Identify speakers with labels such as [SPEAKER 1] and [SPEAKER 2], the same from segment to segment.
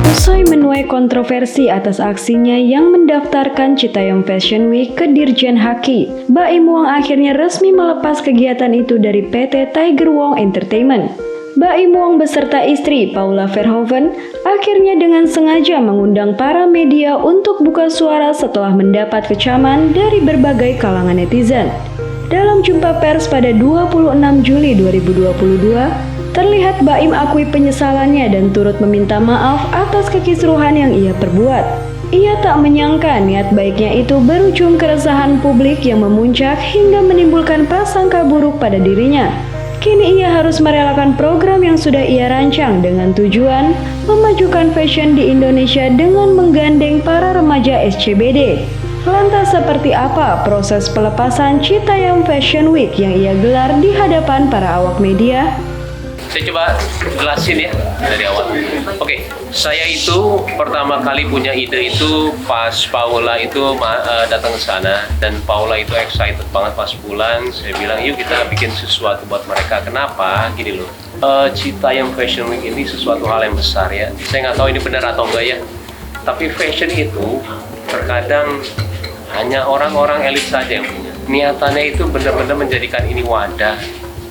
[SPEAKER 1] Usai menuai kontroversi atas aksinya yang mendaftarkan Citayam Fashion Week ke Dirjen Haki, Baim Wong akhirnya resmi melepas kegiatan itu dari PT Tiger Wong Entertainment. Baim Wong beserta istri Paula Verhoeven akhirnya dengan sengaja mengundang para media untuk buka suara setelah mendapat kecaman dari berbagai kalangan netizen. Dalam jumpa pers pada 26 Juli 2022, terlihat Baim akui penyesalannya dan turut meminta maaf atas kekisruhan yang ia perbuat. Ia tak menyangka niat baiknya itu berujung keresahan publik yang memuncak hingga menimbulkan prasangka buruk pada dirinya. Kini ia harus merelakan program yang sudah ia rancang dengan tujuan memajukan fashion di Indonesia dengan menggandeng para remaja SCBD. Lantas seperti apa proses pelepasan Citayam Fashion Week yang ia gelar di hadapan para awak media?
[SPEAKER 2] Saya coba jelasin ya dari awal. Oke, saya itu pertama kali punya ide itu pas Paula itu datang ke sana, dan Paula itu excited banget pas pulang. Saya bilang, yuk kita bikin sesuatu buat mereka. Kenapa? Gini loh, Citayam Fashion Week ini sesuatu hal yang besar ya. Saya nggak tahu ini benar atau enggak ya. Tapi fashion itu terkadang hanya orang-orang elit saja yang punya. Niatannya itu benar-benar menjadikan ini wadah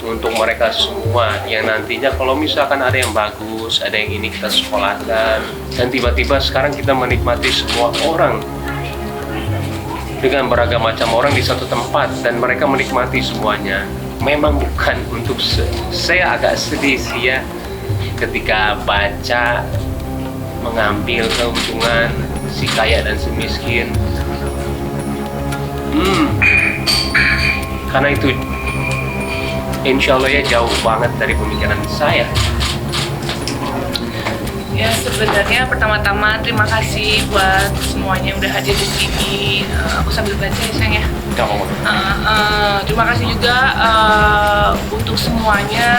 [SPEAKER 2] untuk mereka semua yang nantinya kalau misalkan ada yang bagus, ada yang ini kita sekolahkan, dan tiba-tiba sekarang kita menikmati semua orang dengan beragam macam orang di satu tempat dan mereka menikmati semuanya. Memang bukan untuk saya agak sedih sih ya ketika baca mengambil keuntungan si kaya dan si miskin. Karena itu insya Allah ya jauh banget dari pemikiran saya.
[SPEAKER 3] Ya sebenarnya pertama-tama terima kasih buat semuanya yang udah hadir di sini. Aku sambil baca ya sayang ya. Terima kasih juga untuk semuanya,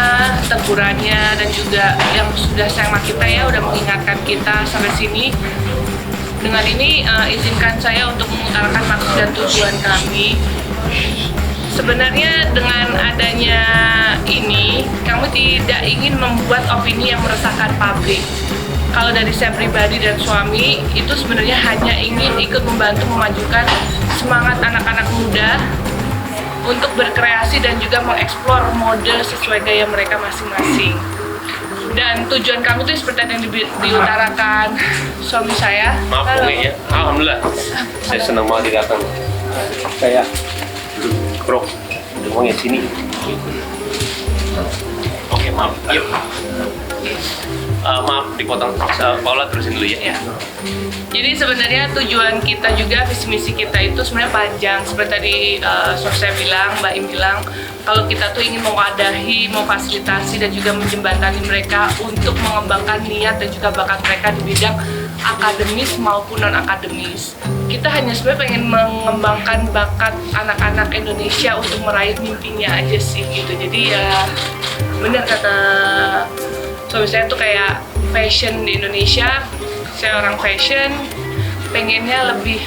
[SPEAKER 3] tegurannya dan juga yang sudah sayang sama kita ya, udah mengingatkan kita sampai sini. Dengan ini izinkan saya untuk mengutarakan maksud dan tujuan kami. Sebenarnya dengan adanya ini, kami tidak ingin membuat opini yang meresahkan publik. Kalau dari saya pribadi dan suami, itu sebenarnya hanya ingin ikut membantu memajukan semangat anak-anak muda untuk berkreasi dan juga mengeksplor mode sesuai gaya mereka masing-masing. Dan tujuan kami itu seperti yang diutarakan suami saya.
[SPEAKER 2] Maaf ya, alhamdulillah. Saya senang banget datang. Saya bro, ngomongnya sini. Oke, maaf. Yuk. Maaf dipotong. Paula terusin dulu ya.
[SPEAKER 3] Jadi sebenarnya tujuan kita juga, visi misi kita itu sebenarnya panjang. Seperti tadi saya bilang, Mbak Im bilang, kalau kita tuh ingin mewadahi, memfasilitasi dan juga menjembatani mereka untuk mengembangkan niat dan juga bakat mereka di bidang akademis maupun non akademis. Kita hanya sebenarnya pengen mengembangkan bakat anak-anak Indonesia untuk meraih mimpinya aja sih gitu. Jadi ya benar kata suami saya tuh kayak fashion di Indonesia. Saya orang fashion, pengennya lebih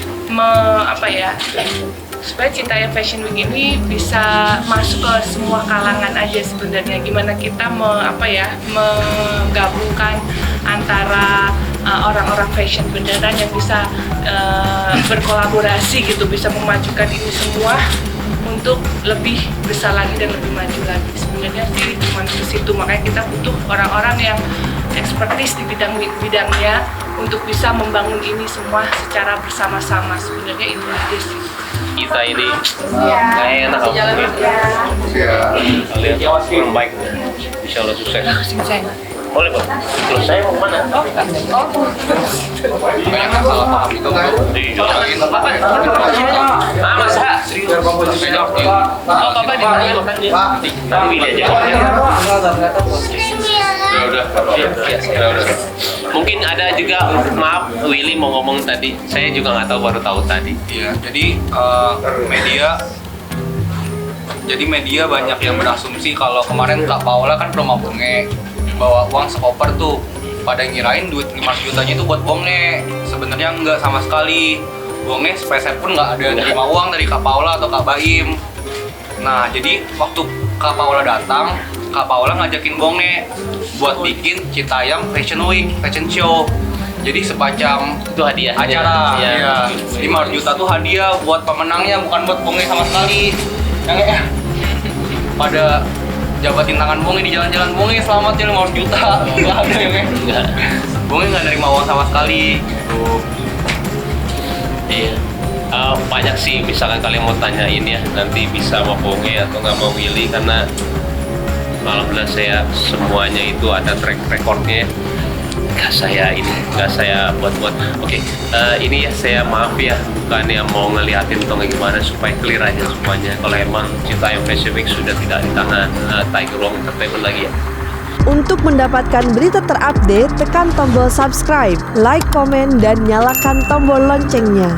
[SPEAKER 3] supaya Citayam Fashion Week ini bisa masuk ke semua kalangan aja sebenarnya. Gimana kita menggabungkan antara orang-orang fashion beneran yang bisa berkolaborasi gitu, bisa memajukan ini semua untuk lebih besar lagi dan lebih maju lagi. Sebenarnya sih cuma ke situ, makanya kita butuh orang-orang yang ekspertis di bidang-bidangnya untuk bisa membangun ini semua secara bersama-sama. Sebenarnya itu aja sih.
[SPEAKER 2] Kita ini nggak enak kalian orang baik, insya Allah sukses. Boleh Pak, terus saya mau kemana?
[SPEAKER 4] Banyak kan salah paham itu kan?
[SPEAKER 2] Masa?
[SPEAKER 3] Bapak di mana?
[SPEAKER 2] Nanti pilih aja. Udah. Mungkin ada juga, maaf Willy mau ngomong tadi, saya juga nggak tahu, baru tahu tadi.
[SPEAKER 4] Iya, jadi media banyak yang berasumsi kalau kemarin Kak Paula kan promo bonge, bawa uang sekoper tuh, pada ngirain duit 5 jutanya itu buat bonge. Sebenarnya enggak sama sekali. Bongnya sepeser pun nggak ada terima uang dari Kak Paula atau Kak Baim. Nah, jadi waktu Kak Paula datang, Kak Paula ngajakin Bongne buat bikin Citayam Fashion Week, Fashion Show. Jadi semacam
[SPEAKER 2] Itu hadiahnya.
[SPEAKER 4] acara,
[SPEAKER 2] Ya.
[SPEAKER 4] ya. 5 juta tuh hadiah buat pemenangnya, bukan buat Bongne sama sekali. Yang pada jabatin tangan Bongne di jalan-jalan, Bongne selamat ya 500 juta. Nggak ada yang
[SPEAKER 2] Enggak.
[SPEAKER 4] Bongne nggak nerima uang sama sekali. Tuh.
[SPEAKER 2] Iya. Banyak sih, misalkan kalian mau tanyain ya, nanti bisa mau Bonge atau nggak mau Willy, karena alhamdulillah saya semuanya itu ada track recordnya. Nggak saya buat-buat. Oke, ini ya saya maaf ya, bukan yang mau ngeliatin atau gimana, supaya clear aja semuanya. Kalau emang Citayam Fashion Week sudah tidak di tangan Tiger Wong Entertainment lagi ya.
[SPEAKER 5] Untuk mendapatkan berita terupdate, tekan tombol subscribe, like, komen, dan nyalakan tombol loncengnya.